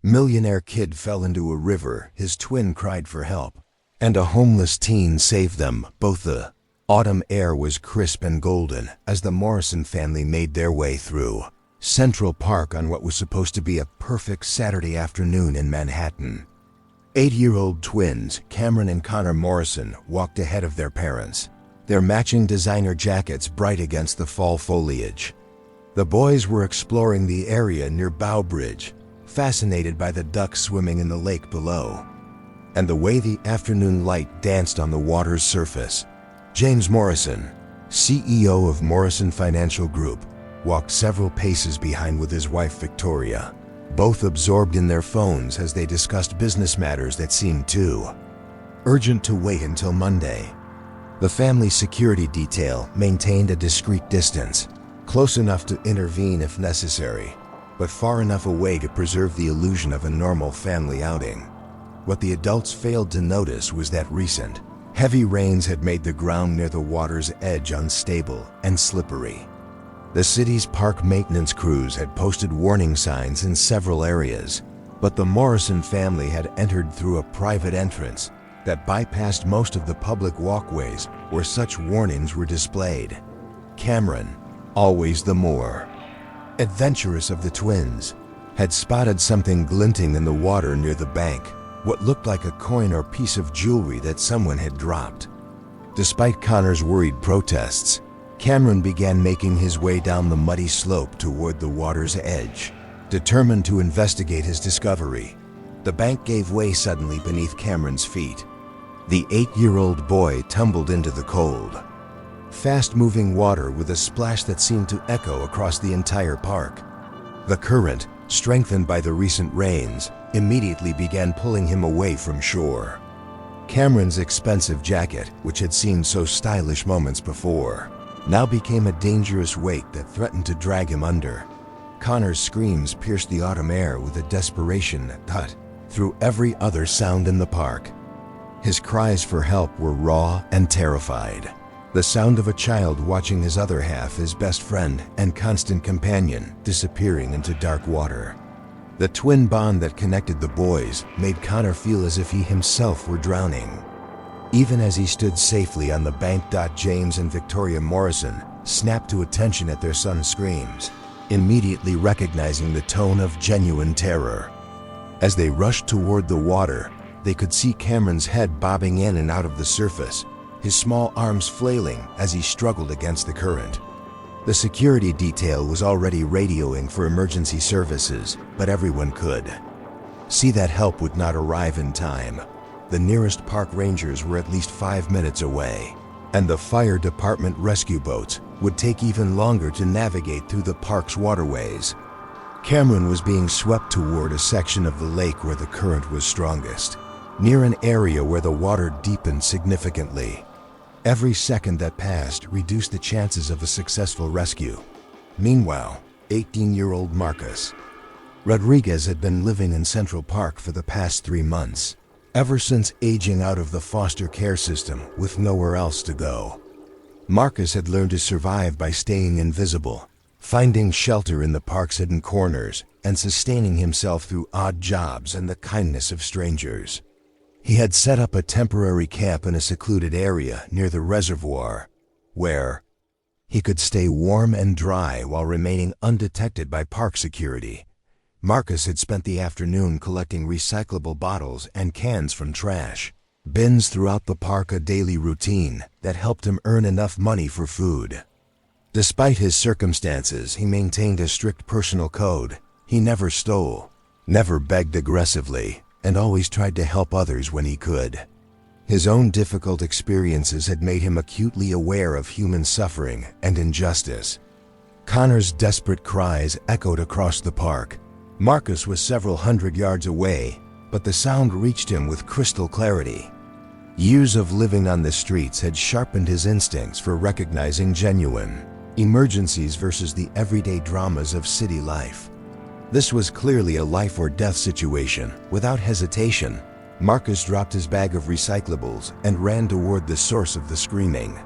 Millionaire kid fell into a river, his twin cried for help, and a homeless teen saved them. Both. The autumn air was crisp and golden as the Morrison family made their way through Central Park on what was supposed to be a perfect Saturday afternoon in Manhattan. 8-year-old twins, Cameron and Connor Morrison, walked ahead of their parents, their matching designer jackets bright against the fall foliage. The boys were exploring the area near Bow Bridge, fascinated by the ducks swimming in the lake below, and the way the afternoon light danced on the water's surface. James Morrison, CEO of Morrison Financial Group, walked several paces behind with his wife Victoria, both absorbed in their phones as they discussed business matters that seemed too urgent to wait until Monday. The family security detail maintained a discreet distance, close enough to intervene if necessary, but far enough away to preserve the illusion of a normal family outing. What the adults failed to notice was that recent, heavy rains had made the ground near the water's edge unstable and slippery. The city's park maintenance crews had posted warning signs in several areas, but the Morrison family had entered through a private entrance that bypassed most of the public walkways where such warnings were displayed. Cameron, always the more adventurous of the twins, had spotted something glinting in the water near the bank, what looked like a coin or piece of jewelry that someone had dropped. Despite Connor's worried protests, Cameron began making his way down the muddy slope toward the water's edge, determined to investigate his discovery. The bank gave way suddenly beneath Cameron's feet. The 8-year-old boy tumbled into the cold, fast-moving water with a splash that seemed to echo across the entire park. The current, strengthened by the recent rains, immediately began pulling him away from shore. Cameron's expensive jacket, which had seemed so stylish moments before, now became a dangerous weight that threatened to drag him under. Connor's screams pierced the autumn air with a desperation that cut through every other sound in the park. His cries for help were raw and terrified, the sound of a child watching his other half, his best friend and constant companion, disappearing into dark water. The twin bond that connected the boys made Connor feel as if he himself were drowning. Even as he stood safely on the bank, James and Victoria Morrison snapped to attention at their son's screams, immediately recognizing the tone of genuine terror. As they rushed toward the water, they could see Cameron's head bobbing in and out of the surface, his small arms flailing as he struggled against the current. The security detail was already radioing for emergency services, but everyone could see that help would not arrive in time. The nearest park rangers were at least 5 minutes away, and the fire department rescue boats would take even longer to navigate through the park's waterways. Cameron was being swept toward a section of the lake where the current was strongest, near an area where the water deepened significantly. Every second that passed reduced the chances of a successful rescue. Meanwhile, 18-year-old Marcus Rodriguez had been living in Central Park for the past 3 months, ever since aging out of the foster care system with nowhere else to go. Marcus had learned to survive by staying invisible, finding shelter in the park's hidden corners, and sustaining himself through odd jobs and the kindness of strangers. He had set up a temporary camp in a secluded area near the reservoir, where he could stay warm and dry while remaining undetected by park security. Marcus had spent the afternoon collecting recyclable bottles and cans from trash bins throughout the park, a daily routine that helped him earn enough money for food. Despite his circumstances, he maintained a strict personal code. He never stole, never begged aggressively, and always tried to help others when he could. His own difficult experiences had made him acutely aware of human suffering and injustice. Connor's desperate cries echoed across the park. Marcus was several hundred yards away, but the sound reached him with crystal clarity. Years of living on the streets had sharpened his instincts for recognizing genuine emergencies versus the everyday dramas of city life. This was clearly a life or death situation. Without hesitation, Marcus dropped his bag of recyclables and ran toward the source of the screaming.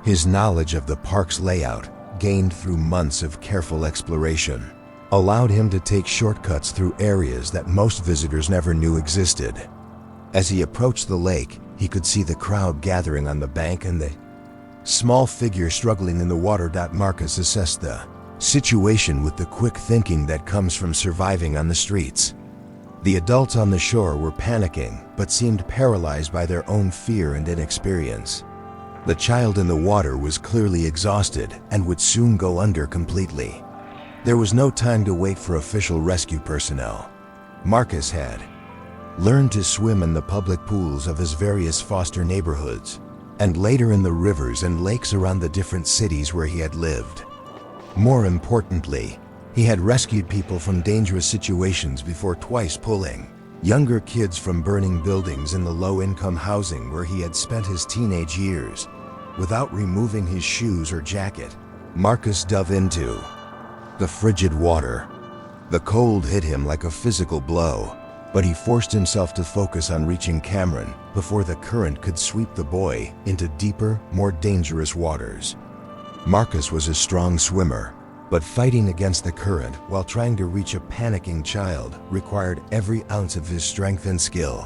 His knowledge of the park's layout, gained through months of careful exploration, allowed him to take shortcuts through areas that most visitors never knew existed. As he approached the lake, he could see the crowd gathering on the bank and the small figure struggling in the water. Marcus assessed the situation with the quick thinking that comes from surviving on the streets. The adults on the shore were panicking, but seemed paralyzed by their own fear and inexperience. The child in the water was clearly exhausted and would soon go under completely. There was no time to wait for official rescue personnel. Marcus had learned to swim in the public pools of his various foster neighborhoods, and later in the rivers and lakes around the different cities where he had lived. More importantly, he had rescued people from dangerous situations before, twice pulling younger kids from burning buildings in the low-income housing where he had spent his teenage years. Without removing his shoes or jacket, Marcus dove into the frigid water. The cold hit him like a physical blow, but he forced himself to focus on reaching Cameron before the current could sweep the boy into deeper, more dangerous waters. Marcus was a strong swimmer, but fighting against the current while trying to reach a panicking child required every ounce of his strength and skill.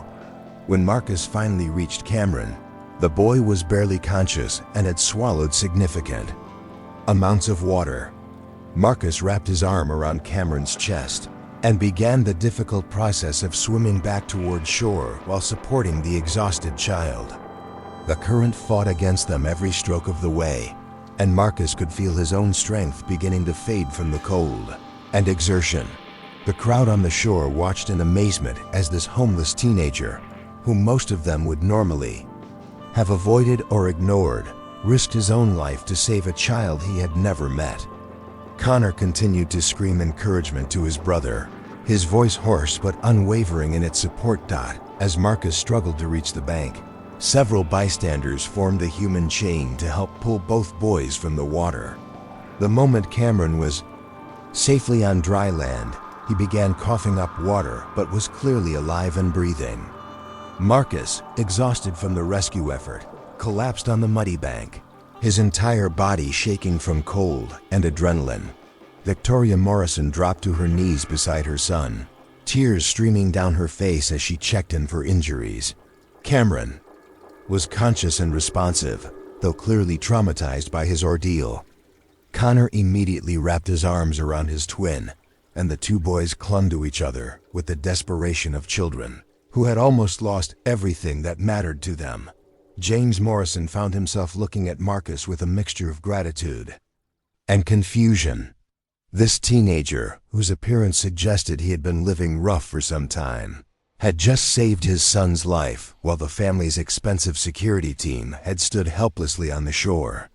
When Marcus finally reached Cameron, the boy was barely conscious and had swallowed significant amounts of water. Marcus wrapped his arm around Cameron's chest and began the difficult process of swimming back toward shore while supporting the exhausted child. The current fought against them every stroke of the way, and Marcus could feel his own strength beginning to fade from the cold and exertion. The crowd on the shore watched in amazement as this homeless teenager, whom most of them would normally have avoided or ignored, risked his own life to save a child he had never met. Connor continued to scream encouragement to his brother, his voice hoarse but unwavering in its support. As Marcus struggled to reach the bank, several bystanders formed a human chain to help pull both boys from the water. The moment Cameron was safely on dry land, he began coughing up water but was clearly alive and breathing. Marcus, exhausted from the rescue effort, collapsed on the muddy bank, his entire body shaking from cold and adrenaline. Victoria Morrison dropped to her knees beside her son, tears streaming down her face as she checked in for injuries. Cameron was conscious and responsive, though clearly traumatized by his ordeal. Connor immediately wrapped his arms around his twin, and the two boys clung to each other with the desperation of children who had almost lost everything that mattered to them. James Morrison found himself looking at Marcus with a mixture of gratitude and confusion. This teenager, whose appearance suggested he had been living rough for some time, had just saved his son's life while the family's expensive security team had stood helplessly on the shore.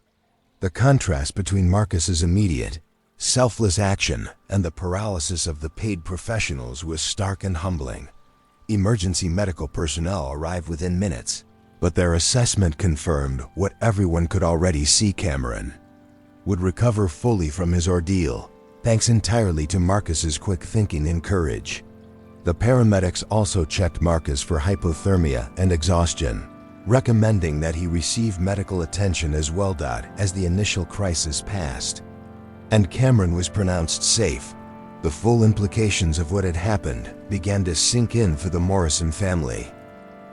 The contrast between Marcus's immediate, selfless action and the paralysis of the paid professionals was stark and humbling. Emergency medical personnel arrived within minutes, but their assessment confirmed what everyone could already see: Cameron would recover fully from his ordeal, thanks entirely to Marcus's quick thinking and courage. The paramedics also checked Marcus for hypothermia and exhaustion, recommending that he receive medical attention as well. As the initial crisis passed and Cameron was pronounced safe, the full implications of what had happened began to sink in for the Morrison family.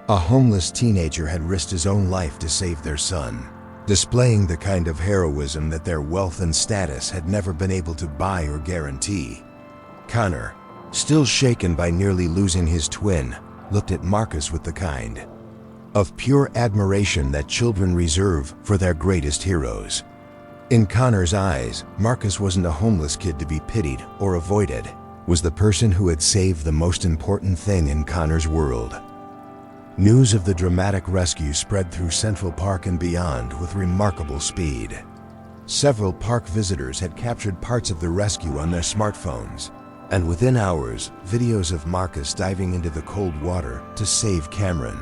A homeless teenager had risked his own life to save their son, displaying the kind of heroism that their wealth and status had never been able to buy or guarantee. Connor, still shaken by nearly losing his twin, looked at Marcus with the kind of pure admiration that children reserve for their greatest heroes. In Connor's eyes, Marcus wasn't a homeless kid to be pitied or avoided, was the person who had saved the most important thing in Connor's world. News of the dramatic rescue spread through Central Park and beyond with remarkable speed. Several park visitors had captured parts of the rescue on their smartphones, and within hours, videos of Marcus diving into the cold water to save Cameron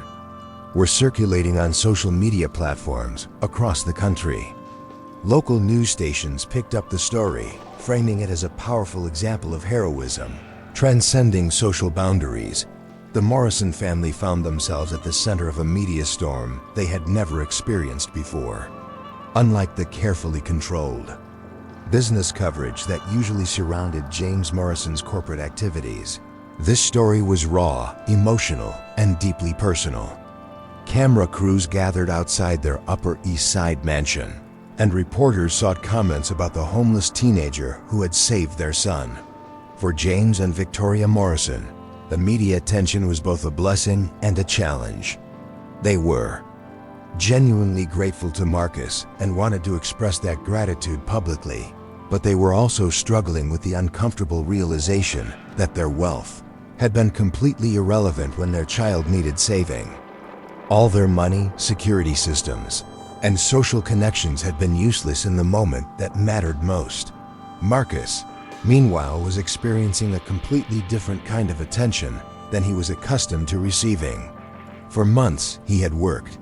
were circulating on social media platforms across the country. Local news stations picked up the story, framing it as a powerful example of heroism, transcending social boundaries. The Morrison family found themselves at the center of a media storm they had never experienced before. Unlike the carefully controlled, business coverage that usually surrounded James Morrison's corporate activities. This story was raw, emotional, and deeply personal. Camera crews gathered outside their Upper East Side mansion, and reporters sought comments about the homeless teenager who had saved their son. For James and Victoria Morrison, the media attention was both a blessing and a challenge. They were genuinely grateful to Marcus and wanted to express that gratitude publicly, but they were also struggling with the uncomfortable realization that their wealth had been completely irrelevant when their child needed saving. All their money, security systems, and social connections had been useless in the moment that mattered most. Marcus, meanwhile, was experiencing a completely different kind of attention than he was accustomed to receiving. For months, he had worked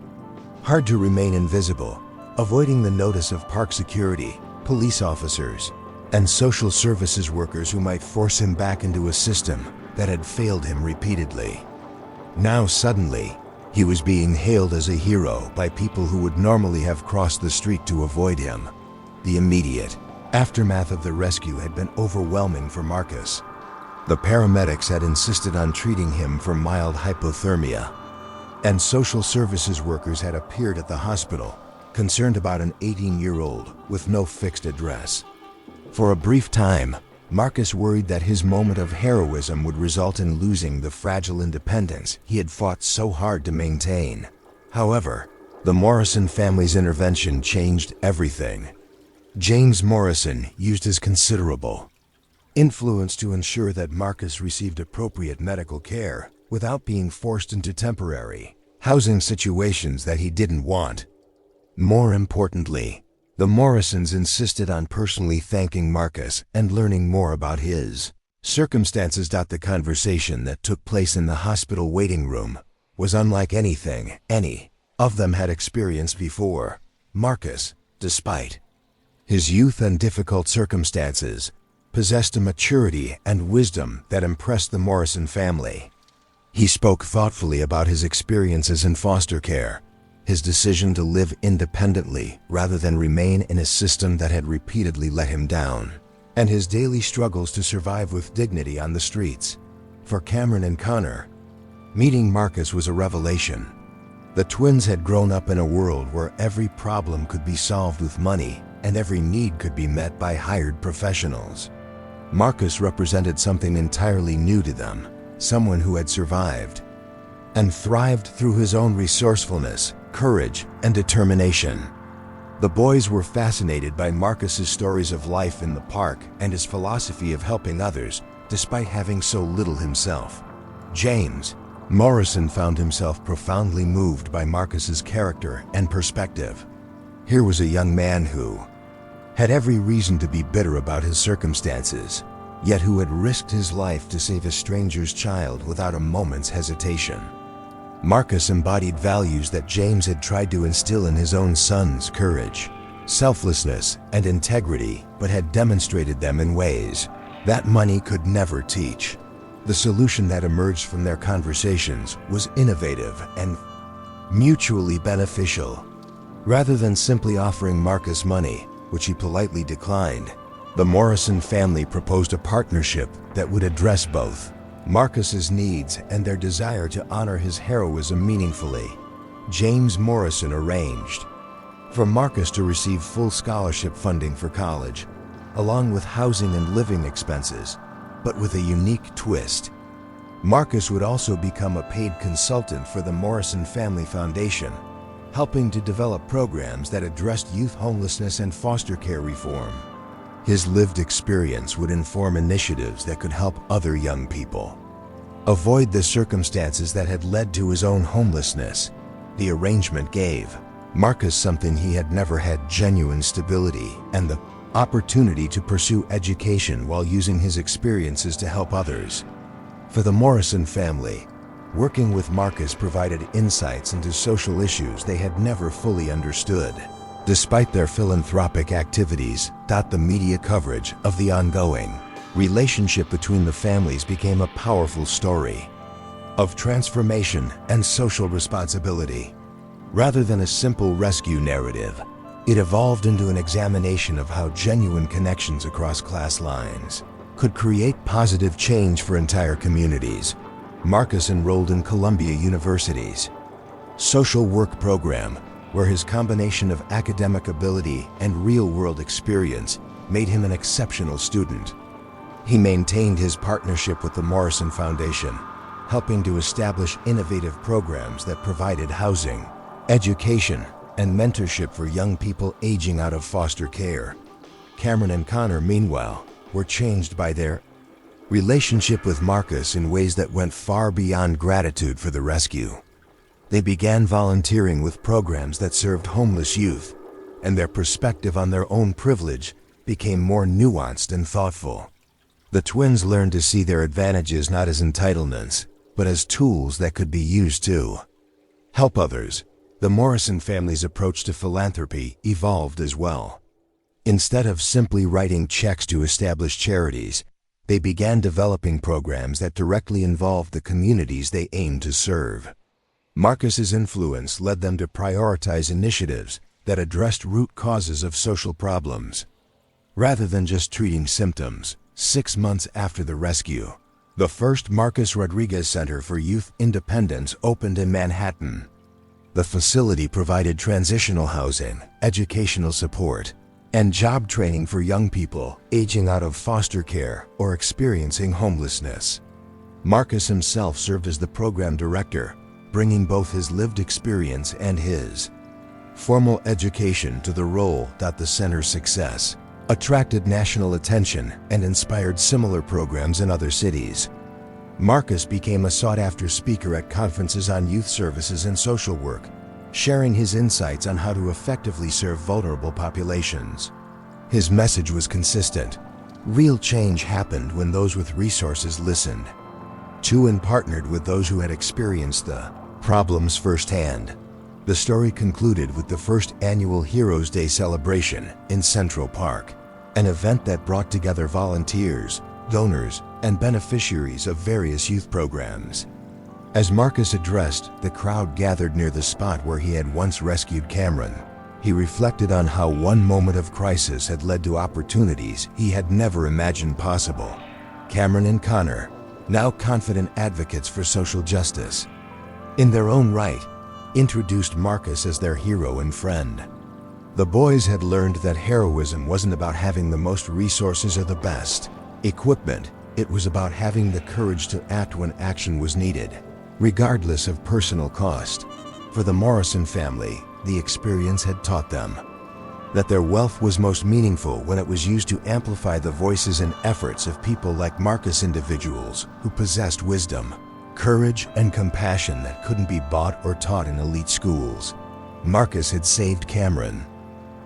hard to remain invisible, avoiding the notice of park security, police officers, and social services workers who might force him back into a system that had failed him repeatedly. Now suddenly, he was being hailed as a hero by people who would normally have crossed the street to avoid him. The immediate aftermath of the rescue had been overwhelming for Marcus. The paramedics had insisted on treating him for mild hypothermia, and social services workers had appeared at the hospital, concerned about an 18-year-old with no fixed address. For a brief time, Marcus worried that his moment of heroism would result in losing the fragile independence he had fought so hard to maintain. However, the Morrison family's intervention changed everything. James Morrison used his considerable influence to ensure that Marcus received appropriate medical care without being forced into temporary housing situations that he didn't want. More importantly, the Morrisons insisted on personally thanking Marcus and learning more about his circumstances. The conversation that took place in the hospital waiting room was unlike anything any of them had experienced before. Marcus, despite his youth and difficult circumstances, possessed a maturity and wisdom that impressed the Morrison family. He spoke thoughtfully about his experiences in foster care, his decision to live independently rather than remain in a system that had repeatedly let him down, and his daily struggles to survive with dignity on the streets. For Cameron and Connor, meeting Marcus was a revelation. The twins had grown up in a world where every problem could be solved with money and every need could be met by hired professionals. Marcus represented something entirely new to them, someone who had survived and thrived through his own resourcefulness, courage, and determination. The boys were fascinated by Marcus's stories of life in the park and his philosophy of helping others despite having so little himself. James Morrison found himself profoundly moved by Marcus's character and perspective. Here was a young man who had every reason to be bitter about his circumstances, yet who had risked his life to save a stranger's child without a moment's hesitation. Marcus embodied values that James had tried to instill in his own son's: courage, selflessness, and integrity, but had demonstrated them in ways that money could never teach. The solution that emerged from their conversations was innovative and mutually beneficial. Rather than simply offering Marcus money, which he politely declined, the Morrison family proposed a partnership that would address both Marcus's needs and their desire to honor his heroism meaningfully. James Morrison arranged for Marcus to receive full scholarship funding for college, along with housing and living expenses, but with a unique twist. Marcus would also become a paid consultant for the Morrison Family Foundation, helping to develop programs that addressed youth homelessness and foster care reform. His lived experience would inform initiatives that could help other young people avoid the circumstances that had led to his own homelessness. The arrangement gave Marcus something he had never had: genuine stability and the opportunity to pursue education while using his experiences to help others. For the Morrison family, working with Marcus provided insights into social issues they had never fully understood. Despite their philanthropic activities, the media coverage of the ongoing relationship between the families became a powerful story of transformation and social responsibility. Rather than a simple rescue narrative, It evolved into an examination of how genuine connections across class lines could create positive change for entire communities. Marcus enrolled in Columbia University's social work program, where his combination of academic ability and real-world experience made him an exceptional student. He maintained his partnership with the Morrison Foundation, helping to establish innovative programs that provided housing, education, and mentorship for young people aging out of foster care. Cameron and Connor, meanwhile, were changed by their relationship with Marcus in ways that went far beyond gratitude for the rescue. They began volunteering with programs that served homeless youth, and their perspective on their own privilege became more nuanced and thoughtful. The twins learned to see their advantages not as entitlements, but as tools that could be used to help others. The Morrison family's approach to philanthropy evolved as well. Instead of simply writing checks to establish charities, they began developing programs that directly involved the communities they aimed to serve. Marcus's influence led them to prioritize initiatives that addressed root causes of social problems, rather than just treating symptoms. 6 months after the rescue, the first Marcus Rodriguez Center for Youth Independence opened in Manhattan. The facility provided transitional housing, educational support, and job training for young people aging out of foster care or experiencing homelessness. Marcus himself served as the program director, bringing both his lived experience and his formal education to the role. The center's success attracted national attention and inspired similar programs in other cities. Marcus became a sought-after speaker at conferences on youth services and social work, sharing his insights on how to effectively serve vulnerable populations. His message was consistent. Real change happened when those with resources listened to and partnered with those who had experienced the problems firsthand. The story concluded with the first annual Heroes Day celebration in Central Park, an event that brought together volunteers, donors, and beneficiaries of various youth programs. As Marcus addressed the crowd gathered near the spot where he had once rescued Cameron, he reflected on how one moment of crisis had led to opportunities he had never imagined possible. Cameron and Connor, now confident advocates for social justice, in their own right, introduced Marcus as their hero and friend. The boys had learned that heroism wasn't about having the most resources or the best equipment. It was about having the courage to act when action was needed, regardless of personal cost. For the Morrison family, the experience had taught them that their wealth was most meaningful when it was used to amplify the voices and efforts of people like Marcus, individuals who possessed wisdom, courage, and compassion that couldn't be bought or taught in elite schools. Marcus had saved Cameron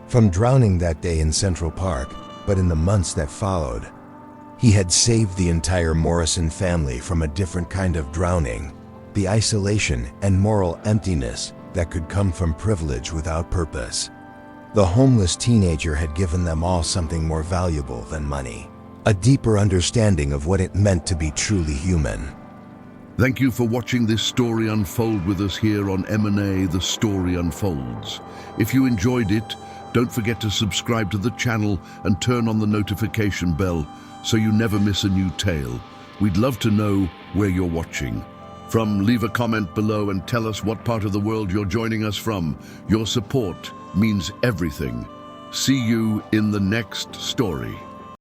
from drowning that day in Central Park, but in the months that followed, he had saved the entire Morrison family from a different kind of drowning, the isolation and moral emptiness that could come from privilege without purpose. The homeless teenager had given them all something more valuable than money, a deeper understanding of what it meant to be truly human. Thank you for watching this story unfold with us here on M&A The Story Unfolds. If you enjoyed it, don't forget to subscribe to the channel and turn on the notification bell so you never miss a new tale. We'd love to know where you're watching from. Leave a comment below and tell us what part of the world you're joining us from. Your support means everything. See you in the next story.